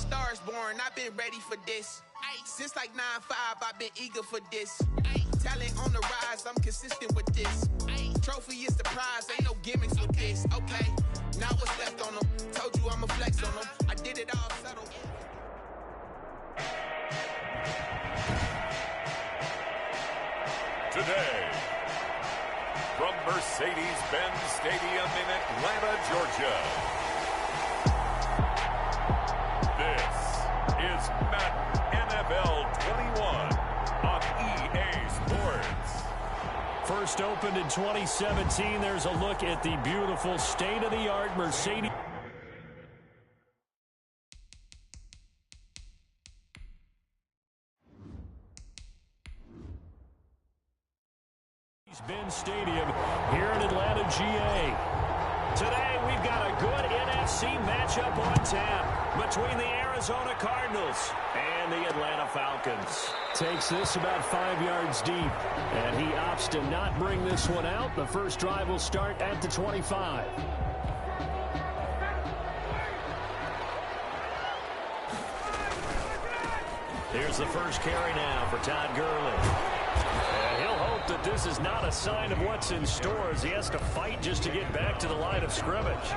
Star is born, I've been ready for this. Since like 9-5, I've been eager for this. Talent on the rise, I'm consistent with this. Trophy is the prize, ain't no gimmicks with this. Okay, now what's left on them? Told you I'ma flex on them. I did it all subtle. Today, from Mercedes-Benz Stadium in Atlanta, Georgia, this is Madden NFL 21 on EA Sports. First opened in 2017, there's a look at the beautiful state-of-the-art Mercedes. Benz Stadium here in Atlanta, GA. Today we've got a good NFC matchup on tap between the Arizona Cardinals and the Atlanta Falcons. Takes this about 5 yards deep, and he opts to not bring this one out. The first drive will start at the 25. Here's the first carry now for Todd Gurley. And he'll hope that this is not a sign of what's in store as he has to fight just to get back to the line of scrimmage.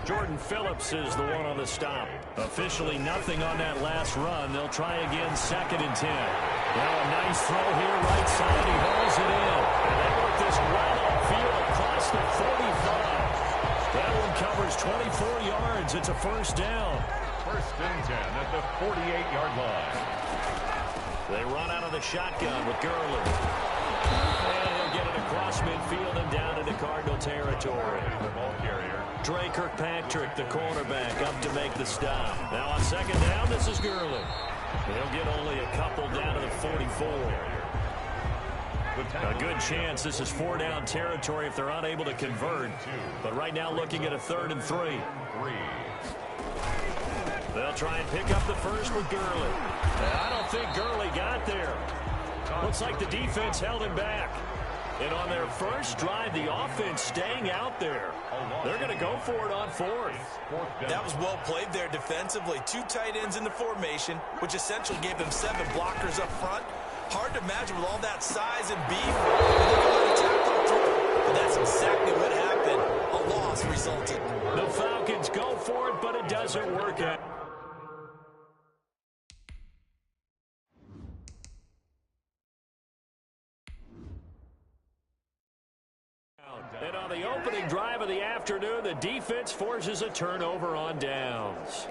Jordan Phillips is the one on the stop. Officially nothing on that last run. They'll try again, 2nd and 10. Now a nice throw here, right side. He hauls it in. And they work this well upfield across the 45. That one covers 24 yards. It's a first down. 1st and 10 at the 48-yard line. They run out of the shotgun with Gurley. And he'll get it across midfield and down into Cardinal territory. The ball carrier. Trey Kirkpatrick, the cornerback, up to make the stop. Now on 2nd down, this is Gurley. He'll get only a couple down to the 44. A good chance this is 4-down territory if they're unable to convert. But right now looking at a 3rd and 3. They'll try and pick up the first with Gurley. I don't think Gurley got there. Looks like the defense held him back. And on their first drive, the offense staying out there. They're going to go for it on 4th. That was well played there defensively. 2 tight ends in the formation, which essentially gave them 7 blockers up front. Hard to imagine with all that size and beef. But that's exactly what happened. A loss resulted. The Falcons go for it, but it doesn't work out. And on the opening drive of the afternoon, the defense forces a turnover on downs.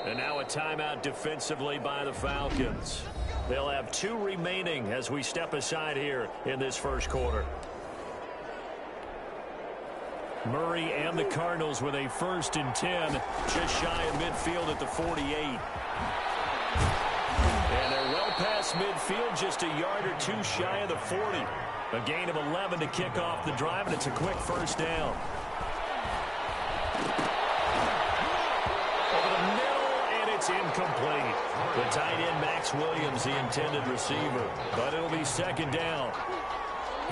And now a timeout defensively by the Falcons. They'll have 2 remaining as we step aside here in this first quarter. Murray and the Cardinals with a 1st and 10, just shy of midfield at the 48. And they're well past midfield, just a yard or 2 shy of the 40. A gain of 11 to kick off the drive, and it's a quick first down. Over the middle, and it's incomplete. The tight end, Max Williams, the intended receiver. But it'll be 2nd down.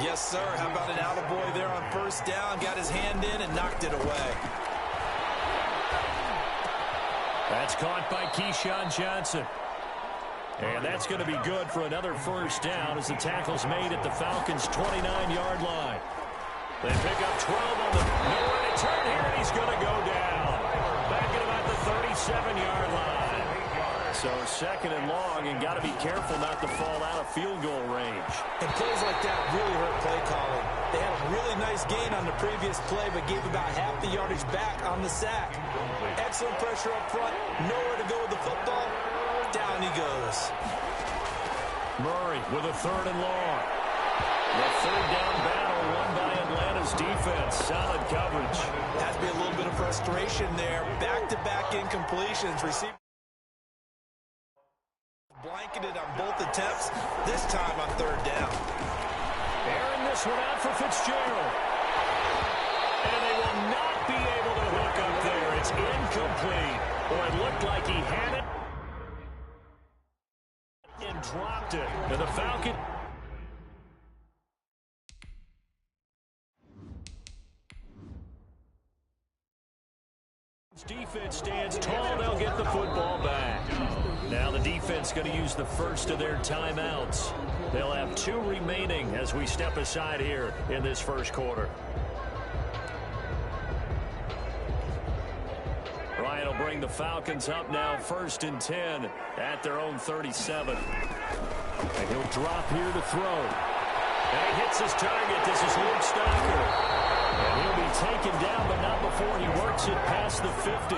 Yes, sir. How about an attaboy there on 1st down? Got his hand in and knocked it away. That's caught by Keyshawn Johnson. And that's going to be good for another first down as the tackle's made at the Falcons' 29-yard line. They pick up 12 on the nowhere to turn here, and he's going to go down. Back at about the 37-yard line. So 2nd and long, and got to be careful not to fall out of field goal range. And plays like that really hurt play calling. They had a really nice gain on the previous play, but gave about half the yardage back on the sack. Excellent pressure up front, nowhere to go with the football. Down he goes. Murray with a 3rd and long. The 3rd down battle won by Atlanta's defense. Solid coverage. Has to be a little bit of frustration there. Back-to-back incompletions. Receiver blanketed on both attempts. This time on 3rd down. Airing this one out for Fitzgerald. And they will not be able to hook up there. It's incomplete. Or it looked like he had it. And dropped it. And the Falcons defense defense stands tall, they'll get the football back. Now the defense going to use the first of their timeouts. They'll have 2 remaining as we step aside here in this first quarter. Ryan will bring the Falcons up now 1st and 10 at their own 37. And he'll drop here to throw. And he hits his target. This is Luke Stocker. And he'll be taken down, but not before he works it past the 50.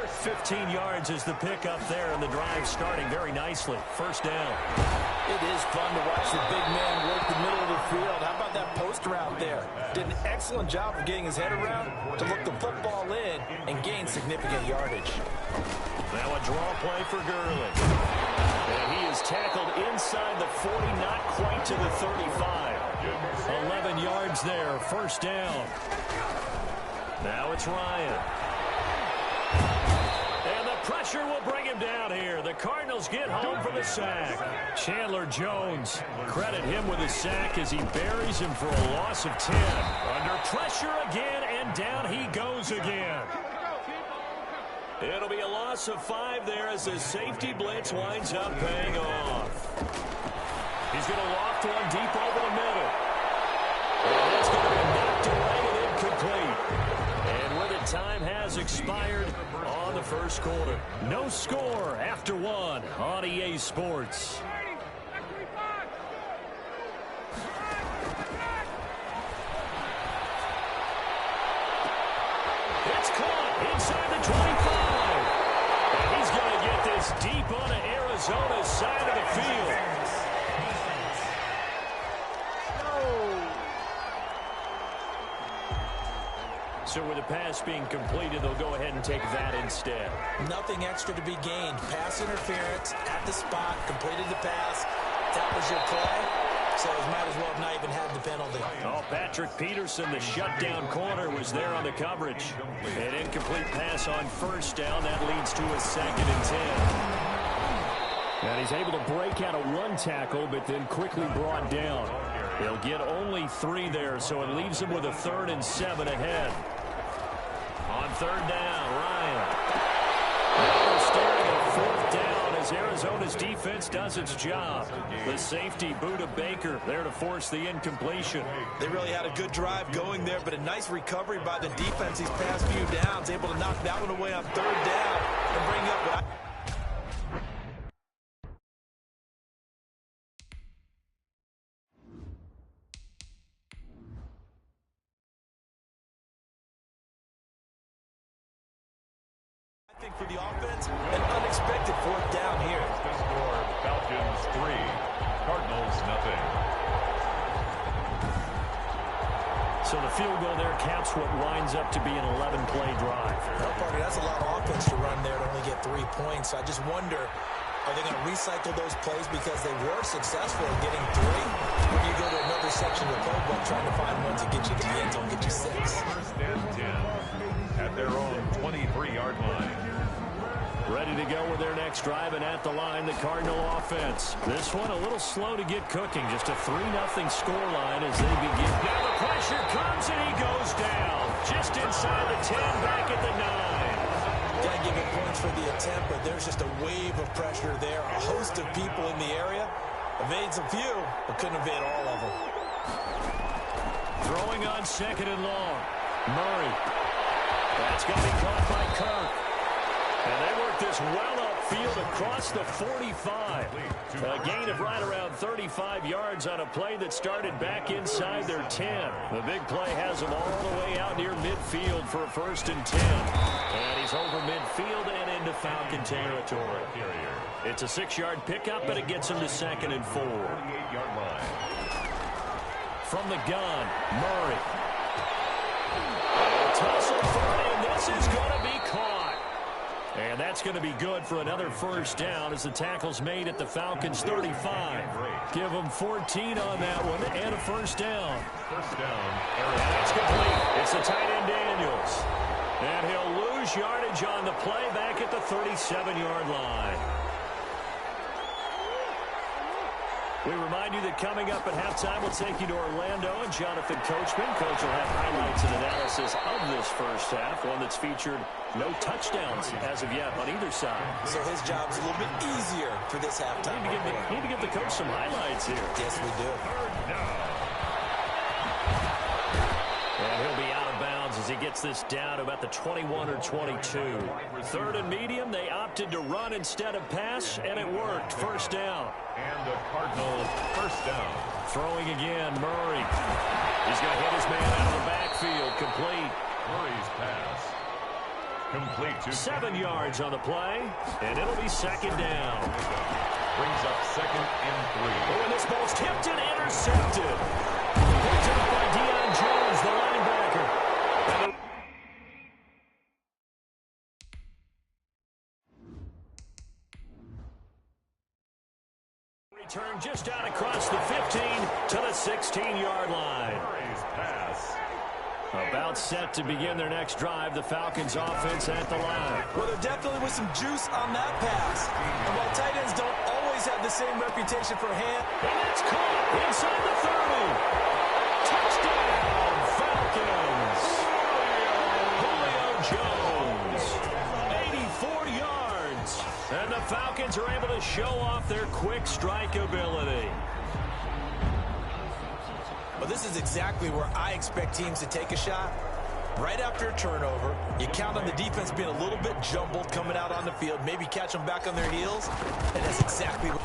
15 yards is the pickup there, and the drive starting very nicely. First down. It is fun to watch the big man work the middle of the field. How about that post route there? Did an excellent job of getting his head around to look the football in and gain significant yardage. Now a draw play for Gurley. And he is tackled inside the 40, not quite to the 35. 11 yards there, first down. Now it's Ryan. And the pressure will bring him down here. The Cardinals get home for the sack. Chandler Jones, credit him with a sack as he buries him for a loss of 10. Under pressure again, and down he goes again. It'll be a loss of 5 there as the safety blitz winds up paying off. He's going to loft one deep over the middle. And that's going to be knocked away and incomplete. And with it, time has expired on the first quarter. No score after 1 on EA Sports. It's caught inside the 25. And he's going to get this deep onto Arizona's side of the field. So with the pass being completed, they'll go ahead and take that instead. Nothing extra to be gained. Pass interference at the spot, completed the pass. That was your play. So it might as well have not even had the penalty. Oh, Patrick Peterson, the shutdown corner, was there on the coverage. An incomplete pass on first down. That leads to a 2nd and 10. And he's able to break out of 1 tackle, but then quickly brought down. He'll get only 3 there, so it leaves him with a 3rd and 7 ahead. On 3rd down, Ryan. Now we're staring at 4th down as Arizona's defense does its job. The safety, Buda Baker, there to force the incompletion. They really had a good drive going there, but a nice recovery by the defense these past few downs, able to knock that one away on 3rd down and bring up what for the offense, an unexpected 4th down here. The score, Falcons 3, Cardinals nothing. So the field goal there caps what winds up to be an 11-play drive. Well, Parker, that's a lot of offense to run there to only get 3 points. I just wonder, are they going to recycle those plays because they were successful in getting 3? Or do you go to another section of the playbook trying to find ones that get you to the end zone, get you 6? 1st and 10 at their own 23-yard line. Ready to go with their next drive, and at the line, the Cardinal offense. This one a little slow to get cooking. Just a 3-0 scoreline as they begin. Now the pressure comes, and he goes down. Just inside the 10, back at the 9. Got to give him points for the attempt, but there's just a wave of pressure there. A host of people in the area. Evades a few, but couldn't evade all of them. Throwing on 2nd and long. Murray. That's going to be caught by Kirk. And they work this well upfield across the 45. A gain of right around 35 yards on a play that started back inside their 10. The big play has them all the way out near midfield for a 1st and 10. And he's over midfield and into Falcon territory. It's a 6-yard pickup, but it gets him to 2nd and 4. 48-yard line. From the gun, Murray. Tussle for it, and this is going to be caught. And that's going to be good for another 1st down as the tackle's made at the Falcons' 35. Give them 14 on that one and a 1st down. 1st down. And it's complete. It's the tight end Daniels. And he'll lose yardage on the play back at the 37-yard line. We remind you that coming up at halftime, we'll take you to Orlando and Jonathan Coachman. Coach will have highlights and analysis of this first half, one that's featured no touchdowns as of yet on either side. So his job's a little bit easier for this halftime. Need to give the coach some highlights here. Yes, we do. And he'll be out of bounds as he gets this down to about the 21 or 22. Third and medium, they opted to run instead of pass, and it worked. First down. And the Cardinals first down. Throwing again, Murray. He's going to hit his man out of the backfield. Complete. Murray's pass. Complete to 7 yards on the play, and it'll be second down. Brings up second and 3. Oh, and this ball's tipped and intercepted. Picked up by Deion Jones, the linebacker. Return just out across the 15 to the 16-yard line. Murray's pass. About set to begin their next drive, the Falcons offense at the line. Well, there definitely was some juice on that pass. And while tight ends don't always have the same reputation for hand. And it's caught inside the 30. Touchdown, Falcons. Julio Jones, 84 yards. And the Falcons are able to show off their quick strike ability. Well, this is exactly where I expect teams to take a shot. Right after a turnover, you count on the defense being a little bit jumbled coming out on the field, maybe catch them back on their heels, and that's exactly what...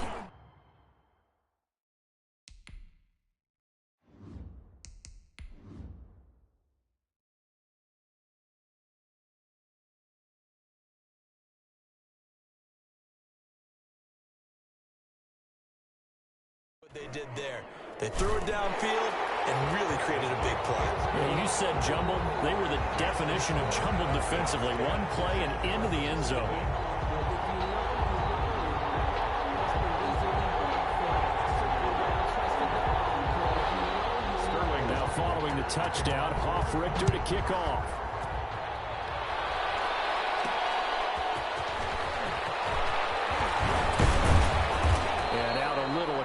they did there. They threw it downfield and really created a big play. You said jumbled. They were the definition of jumbled defensively. One play and into the end zone. Sterling now following the touchdown. Hoff-Richter to kick off.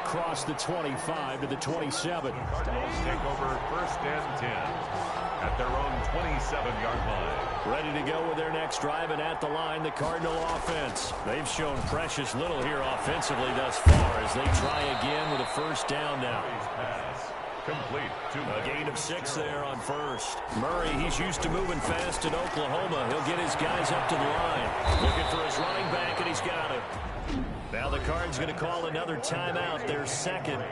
Across the 25 to the 27. Cardinals take over first and 10 at their own 27-yard line. Ready to go with their next drive, and at the line, the Cardinal offense. They've shown precious little here offensively thus far as they try again with a first down now. Pass complete to a gain of 6 there on first. Murray, he's used to moving fast in Oklahoma. He'll get his guys up to the line. Looking for his running back, and he's got it. Now the Cards going to call another timeout, their second,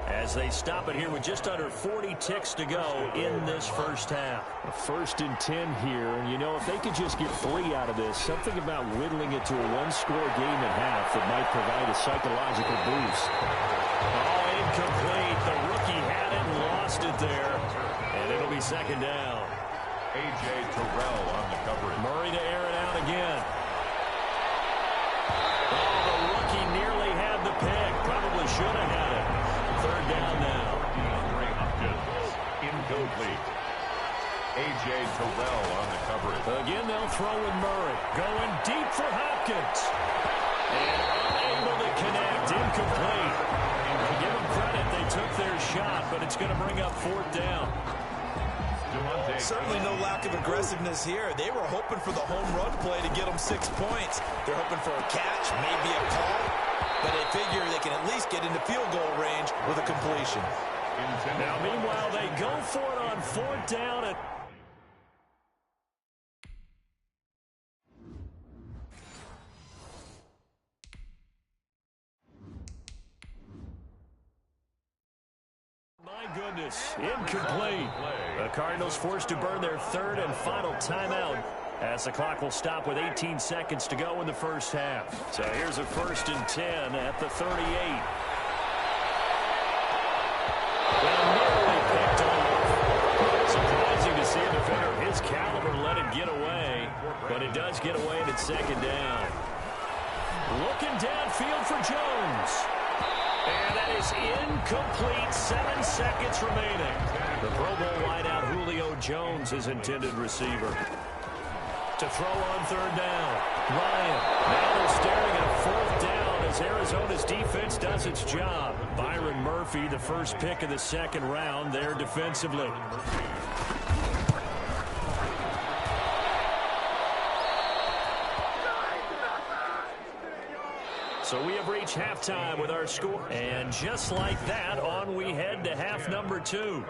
as they stop it here with just under 40 ticks to go in this first half. A 1st and 10 here, and you know, if they could just get 3 out of this, something about whittling it to a one-score game at half that might provide a psychological boost. Oh, incomplete. The rookie had it and lost it there, and it'll be second down. A.J. Terrell on the coverage. Murray to air it out again. Nearly had the pick. Probably should have had it. Third down now. DeAndre Hopkins. Incomplete. A.J. Terrell on the coverage. Again, they'll throw with Murray. Going deep for Hopkins. And unable to connect. Incomplete. And give them credit. They took their shot, but it's going to bring up 4th down. Certainly no lack of aggressiveness here. They were hoping for the home run play to get them 6 points. They're hoping for a catch, maybe a call, but they figure they can at least get into field goal range with a completion. Now, meanwhile, they go for it on 4th down. My goodness, incomplete. The Cardinals forced to burn their 3rd and final timeout as the clock will stop with 18 seconds to go in the first half. So here's a 1st and 10 at the 38. And nearly picked off. Surprising to see a defender of his caliber let it get away, but it does get away and it's 2nd down. Looking downfield for Jones. And that is incomplete. 7 seconds remaining. The Pro Bowl wideout Julio Jones, his intended receiver. To throw on 3rd down. Ryan. Now they're staring at 4th down as Arizona Arizona's defense does its job. Byron Murphy, the first pick of the second round there defensively. So we have reached halftime with our score. And just like that, on we head to half number 2.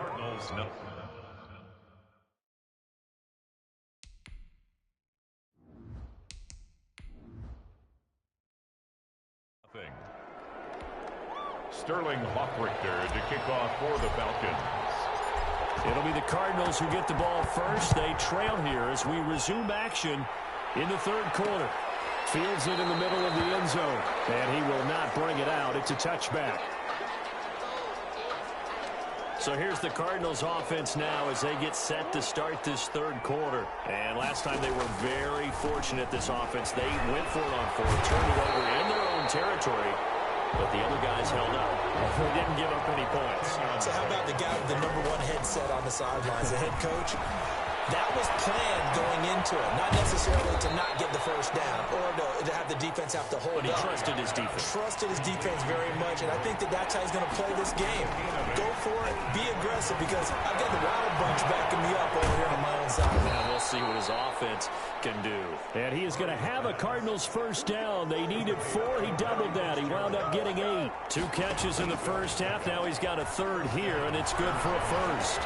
Sterling Hockrichter to kick off for the Falcons. It'll be the Cardinals who get the ball first. They trail here as we resume action in the third quarter. Fields it in the middle of the end zone, and he will not bring it out. It's a touchback. So here's the Cardinals offense now as they get set to start this third quarter. And last time they were very fortunate, this offense. They went for it on fourth, turned it over in their own territory, but the other guys held up. They didn't give up any points. So how about the guy with the number 1 headset on the sidelines, the head coach? That was planned going into it, not necessarily to not get the first down or to have the defense have to hold up. But he trusted his defense. Trusted his defense very much, and I think that that's how he's going to play this game. Go for it, be aggressive, because I've got the Wild Bunch backing me up over here on my own side. And we'll see what his offense can do. And he is going to have a Cardinals first down. They needed 4. He doubled that. He wound up getting 8. 2 catches in the first half. Now he's got a third here, and it's good for a first.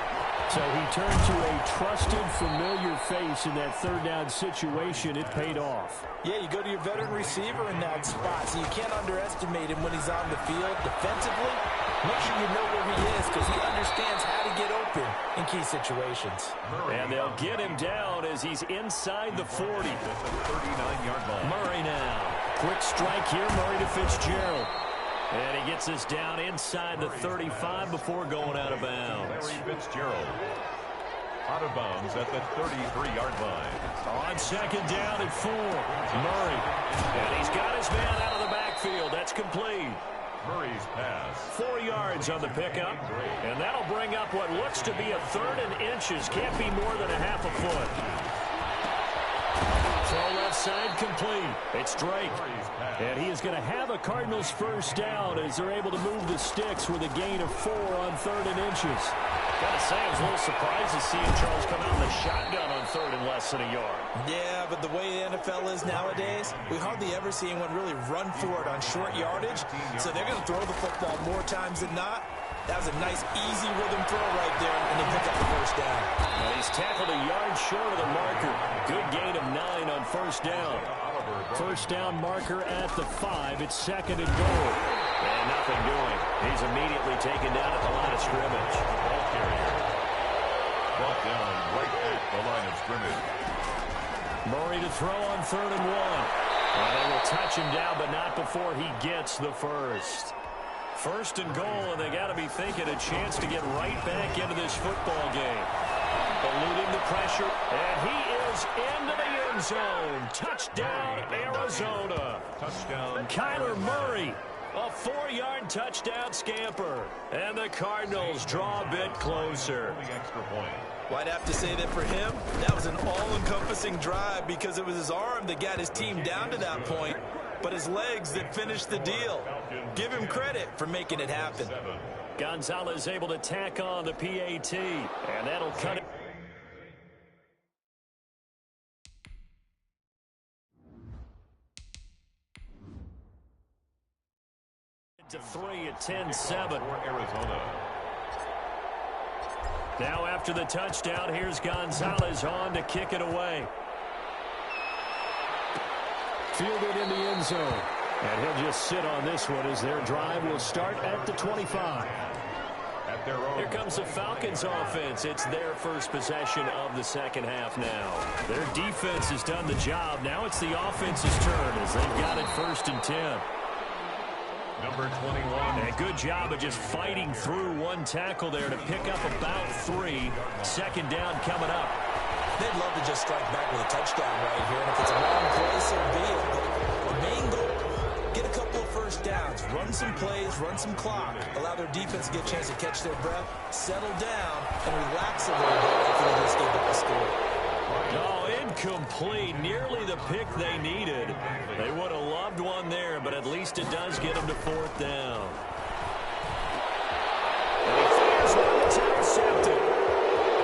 So he turned to a trusted, familiar face in that third down situation. It paid off. Yeah, you go to your veteran receiver in that spot, so you can't underestimate him when he's on the field defensively. Make sure you know where he is because he understands how to get open in key situations. And they'll get him down as he's inside the 40. 39-yard line. Murray now. Quick strike here, Murray to Fitzgerald. And he gets us down inside the 35 before going out of bounds. Larry Fitzgerald out of bounds at the 33-yard line. On second down at 4. Murray. And he's got his man out of the backfield. That's complete. Murray's pass. 4 yards on the pickup. And that'll bring up what looks to be a third and inches. Can't be more than a half a foot. Throw left side complete. It's Drake. And he is going to have a Cardinals first down as they're able to move the sticks with a gain of 4 on third and inches. Gotta say, I was a little surprised to see Charles come out in the shotgun on third and less than a yard. Yeah, but the way the NFL is nowadays, we hardly ever see anyone really run for it on short yardage. So they're going to throw the football more times than not. That was a nice, easy rhythm throw right there, and they pick up the first down. And he's tackled a yard short of the marker. Good gain of 9 on first down. First down marker at the 5. It's second and goal. And nothing doing. He's immediately taken down at the line of scrimmage. Ball carrier. Brought down right at the line of scrimmage. Murray to throw on third and 1. And they will touch him down, but not before he gets the first. First and goal, and they got to be thinking a chance to get right back into this football game. Eluding the pressure, and he is into the end zone. Touchdown, Arizona. Touchdown. Kyler Murray, a 4-yard touchdown scamper. And the Cardinals draw a bit closer. Extra point. Well, I'd have to say that for him, that was an all-encompassing drive because it was his arm that got his team down to that point, but his legs that finished the deal. Give him credit for making it happen. Gonzalez able to tack on the PAT, and that'll cut it. To 3 at 10-7. Arizona. Now after the touchdown, here's Gonzalez on to kick it away. Fielded in the end zone. And he'll just sit on this one as their drive will start at the 25. At their own. Here comes the Falcons offense. It's their first possession of the second half now. Their defense has done the job. Now it's the offense's turn as they've got it first and 10. Number 21. A good job of just fighting through one tackle there to pick up about 3. Second down coming up. They'd love to just strike back with a touchdown right here, and if it's a long play, so be it. But the main goal, get a couple of first downs, run some plays, run some clock, allow their defense to get a chance to catch their breath, settle down, and relax a little bit after they just gave up a score. Oh, incomplete. Nearly the pick they needed. They would have loved one there, but at least it does get them to 4th down. And he fires one that's intercepted.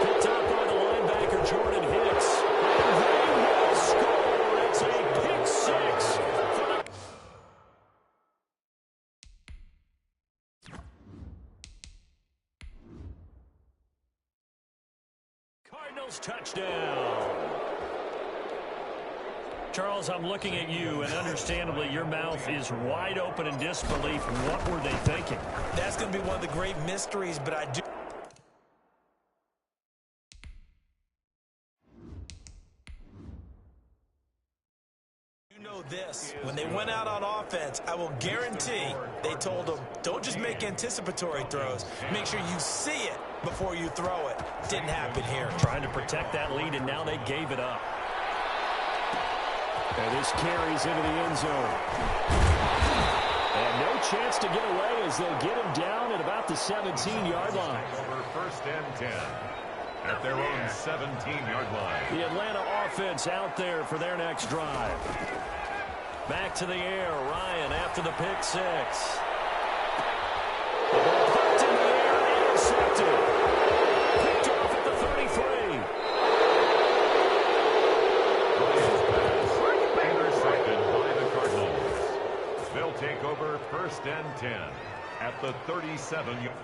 Picked up by the linebacker, Jordan Hicks. And they will score. It's a pick 6 for the Cardinals touchdown. Charles, I'm looking at you, and understandably, your mouth is wide open in disbelief. What were they thinking? That's going to be one of the great mysteries, but I do. You know this. When they went out on offense, I will guarantee they told them, don't just make anticipatory throws. Make sure you see it before you throw it. Didn't happen here. Trying to protect that lead, and now they gave it up. And this carries into the end zone. And no chance to get away as they'll get him down at about the 17-yard line. Over 1st and 10 at their own 17-yard line. The Atlanta offense out there for their next drive. Back to the air. Ryan after the pick 6. The ball popped in the air, intercepted. Picked off at the 33. Intercepted by the Cardinals. They'll take over 1st and 10 at the 37-yard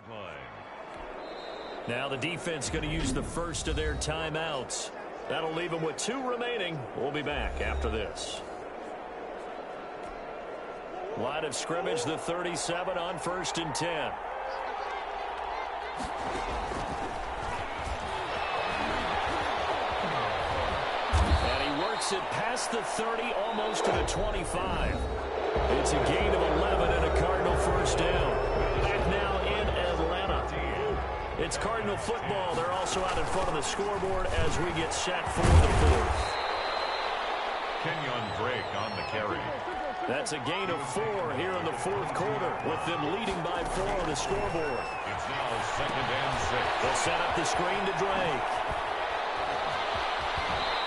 line. Now the defense going to use the first of their timeouts. That'll leave them with 2 remaining. We'll be back after this. Line of scrimmage, the 37 on 1st and 10. And he works it past the 30, almost to the 25. It's a gain of 11 and a Cardinal 1st down. Back now in Atlanta. It's Cardinal football. They're also out in front of the scoreboard as we get set for the 4th. Kenyon Drake on the carry. That's a gain of 4 here in the 4th quarter, with them leading by 4 on the scoreboard. It's now 2nd and 6. They'll set up the screen to Drake.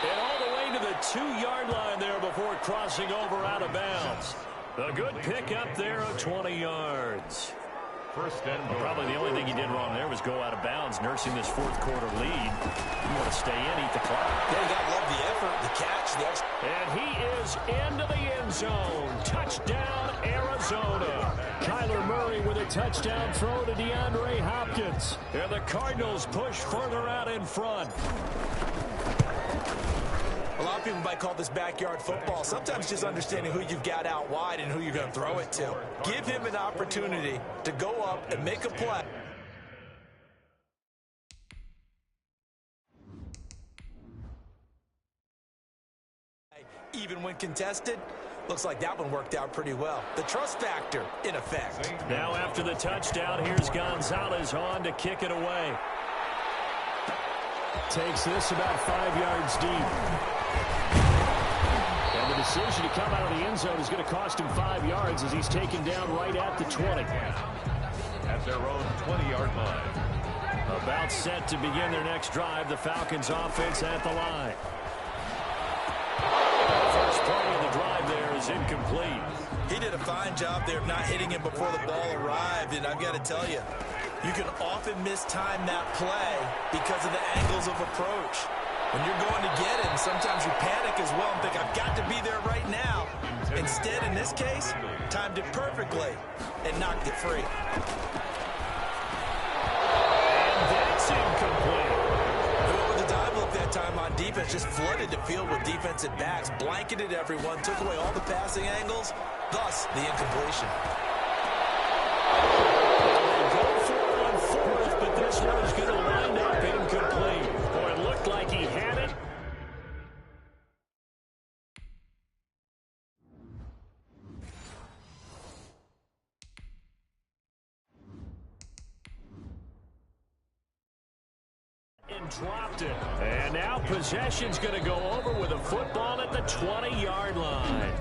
And all the way to the 2-yard line there before crossing over out of bounds. A good pickup there of 20 yards. 1st and goal. Probably the only thing he did wrong there was go out of bounds, nursing this 4th quarter lead. You want to stay in, eat the clock. Yeah, you got to love the effort, the catch, the extra. And he is into the end zone. Touchdown, Arizona. Kyler Murray with a touchdown throw to DeAndre Hopkins. And the Cardinals push further out in front. A lot of people might call this backyard football. Sometimes just understanding who you've got out wide and who you're going to throw it to. Give him an opportunity to go up and make a play. Even when contested, looks like that one worked out pretty well. The trust factor in effect. Now after the touchdown, here's Gonzalez on to kick it away. Takes this about 5 yards deep. And the decision to come out of the end zone is going to cost him 5 yards as he's taken down right at the 20. At their own 20-yard line. About set to begin their next drive, the Falcons offense at the line. First play of the drive there is incomplete. He did a fine job there of not hitting him before the ball arrived, and I've got to tell you, you can often mistime that play because of the angles of approach. When you're going to get him, sometimes you panic as well and think, I've got to be there right now. Instead, in this case, timed it perfectly and knocked it free. And that's incomplete. Whoever the dive look that time on defense just flooded the field with defensive backs, blanketed everyone, took away all the passing angles, thus the incompletion. But this one's going to wind up incomplete. Boy, it looked like he had it. And dropped it. And now possession's going to go over with a football at the 20-yard line.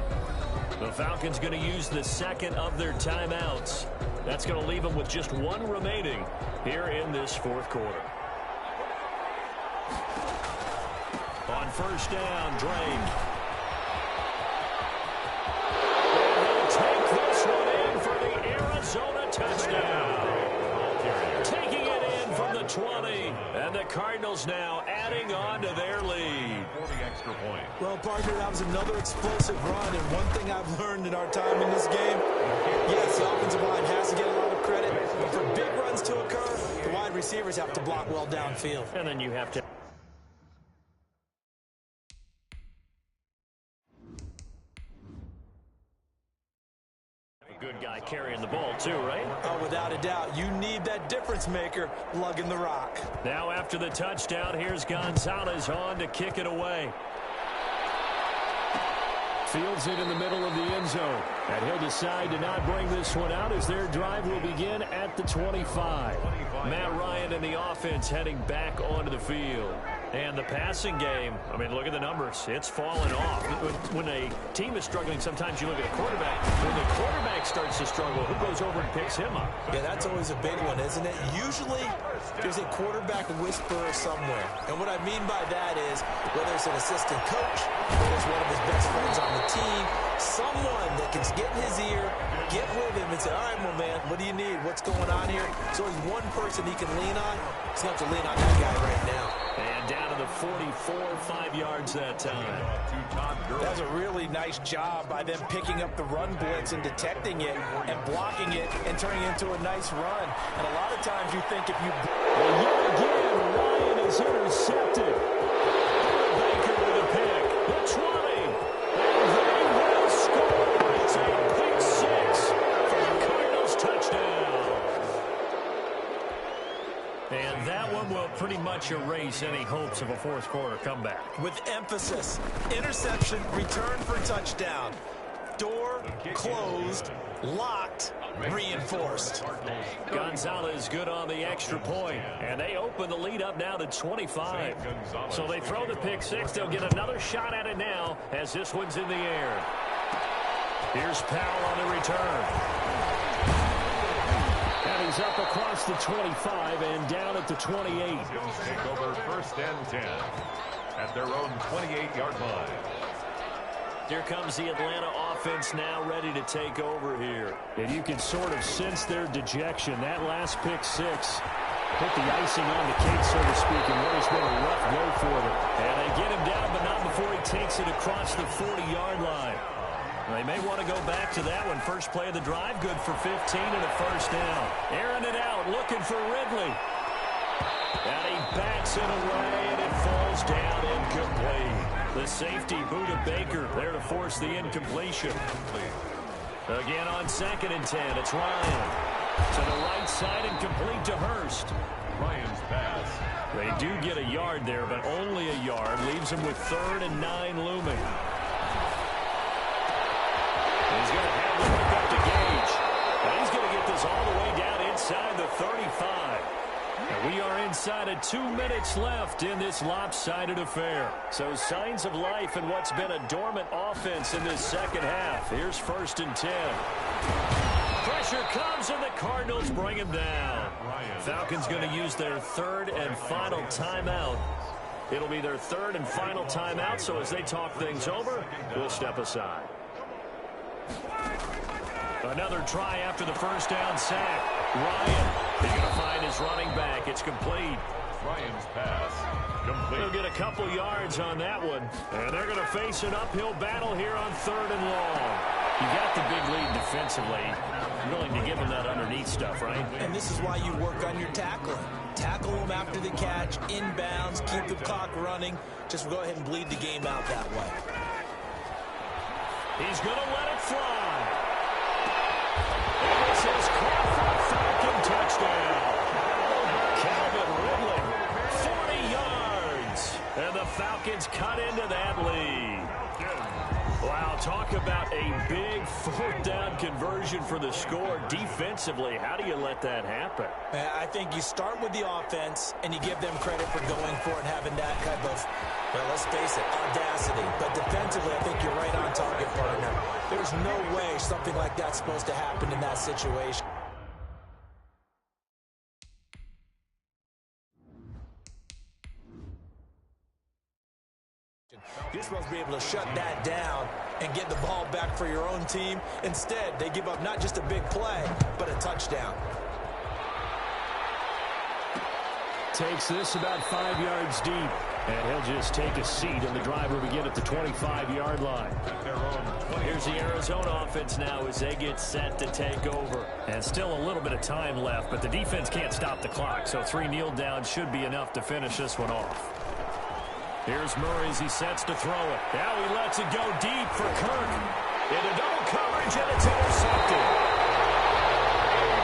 The Falcons going to use the second of their timeouts. That's going to leave them with just one remaining here in this fourth quarter. On first down, Drake. They'll take this one in for the Arizona touchdown. Taking it in from the 20. And the Cardinals now adding on to their lead. For the extra point. Well, partner, that was another explosive run. And one thing I've learned in our time in this game, yes, the offensive line has to get a lot of credit. But for big runs to occur, the wide receivers have to block well downfield. And then you have to. Good guy carrying the ball too, right? Oh, without a doubt. You need that difference maker lugging the rock. Now after the touchdown, here's Gonzalez on to kick it away. Fields it in the middle of the end zone. And he'll decide to not bring this one out as their drive will begin at the 25. Matt Ryan and the offense heading back onto the field. And the passing game, I mean, look at the numbers. It's fallen off. When a team is struggling, sometimes you look at a quarterback. When the quarterback starts to struggle, who goes over and picks him up? Yeah, that's always a big one, isn't it? Usually, there's a quarterback whisperer somewhere. And what I mean by that is, whether it's an assistant coach, whether it's one of his best friends on the team, someone that can get in his ear, get with him and say, all right, my man, what do you need? What's going on here? So there's one person he can lean on. He's going to have to lean on that guy right now. And down to the 44, 5 yards that time. That's a really nice job by them picking up the run blitz and detecting it and blocking it and turning it into a nice run. And a lot of times you think if you... Well, yet again, Ryan is intercepted. Baker with a pick. The 20. And they will score. It's a pick six for the Cardinals touchdown. And that one will pretty much erase any hopes of a fourth quarter comeback. With emphasis, interception, return for touchdown. Door closed, locked, reinforced. Gonzalez good on the extra point, and they open the lead up now to 25. So they throw the pick six. They'll get another shot at it now as this one's in the air. Here's Powell on the return. And he's up across the 25 and down at the 28. Bills take over first and 10 at their own 28-yard line. Here comes the Atlanta offense now ready to take over here. And you can sort of sense their dejection. That last pick six put the icing on the cake, so to speak, and what has been a rough go for them. And they get him down, but not before he takes it across the 40-yard line. They may want to go back to that one. First play of the drive, good for 15 and a first down. Airing it out, looking for Ridley. And he backs it away, and it falls down incomplete. The safety, Buda Baker, there to force the incompletion. Again on 2nd and 10, it's Ryan. To the right side and complete to Hurst. Ryan's pass. They do get a yard there, but only a yard. Leaves them with 3rd and 9 looming. He's going to have to hook up the gauge. And he's going to get this all the way down inside the 35. And we are inside of 2 minutes left in this lopsided affair. So signs of life in what's been a dormant offense in this second half. Here's 1st and 10. Pressure comes and the Cardinals bring him down. Falcons going to use their 3rd and final timeout. It'll be their 3rd and final timeout, so as they talk things over, we'll step aside. Another try after the first down sack. Ryan, he's going to find his running back. It's complete. Ryan's pass. Complete. He'll get a couple yards on that one. And they're going to face an uphill battle here on 3rd and long. You got the big lead defensively. Willing to give them that underneath stuff, right? And this is why you work on your tackling. Tackle them after the catch, inbounds, keep the clock running. Just go ahead and bleed the game out that way. He's going to let it fly. And this is caught for a Falcon touchdown. Calvin Ridley, 40 yards. And the Falcons cut into that lead. Wow, talk about a big fourth down conversion for the score. Defensively, how do you let that happen? I think you start with the offense, and you give them credit for going for it and having that type of, well, let's face it, audacity. But defensively, I think you're right on target, partner. There's no way something like that's supposed to happen in that situation. You're supposed to be able to shut that down and get the ball back for your own team. Instead, they give up not just a big play, but a touchdown. Takes this about 5 yards deep. And he'll just take a seat, and the drive will begin at the 25-yard line. Here's the Arizona offense now as they get set to take over. And still a little bit of time left, but the defense can't stop the clock, so 3 kneel downs should be enough to finish this one off. Here's Murray as he sets to throw it. Now he lets it go deep for Kirk. Into double coverage, and it's intercepted.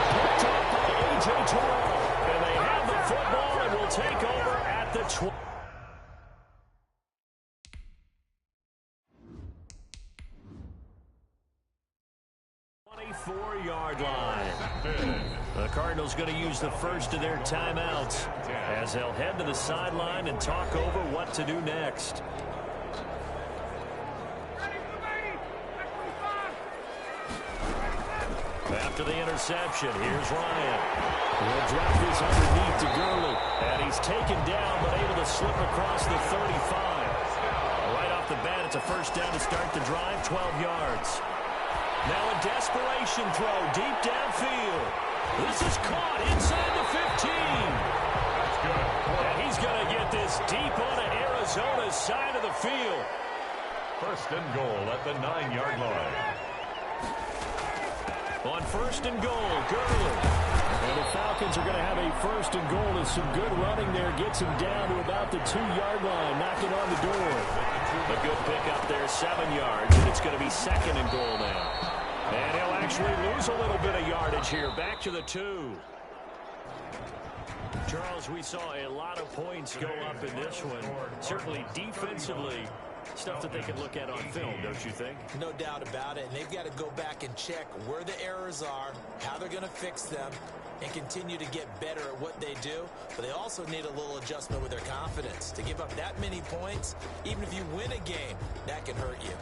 Picked up by A.J. Terrell. And they have the football and will take over at the 20. 24-yard line. The Cardinals going to use the first of their timeouts as they'll head to the sideline and talk over what to do next. After the interception, here's Ryan. He'll drop this underneath to Gurley. And he's taken down but able to slip across the 35. Right off the bat, it's a first down to start the drive, 12 yards. Now a desperation throw deep downfield. This is caught inside the 15. That's good. And he's going to get this deep onto Arizona's side of the field. First and goal at the 9-yard line. On first and goal, Gurley. And the Falcons are going to have a first and goal as some good running there gets him down to about the 2-yard line, knocking on the door. A good pickup there, 7 yards, and it's going to be second and goal now. And he'll actually lose a little bit of yardage here, back to the 2. Charles, we saw a lot of points go up in this one. Certainly defensively, stuff that they can look at on film, don't you think? No doubt about it. And they've got to go back and check where the errors are, how they're going to fix them, and continue to get better at what they do. But they also need a little adjustment with their confidence. To give up that many points, even if you win a game, that can hurt you.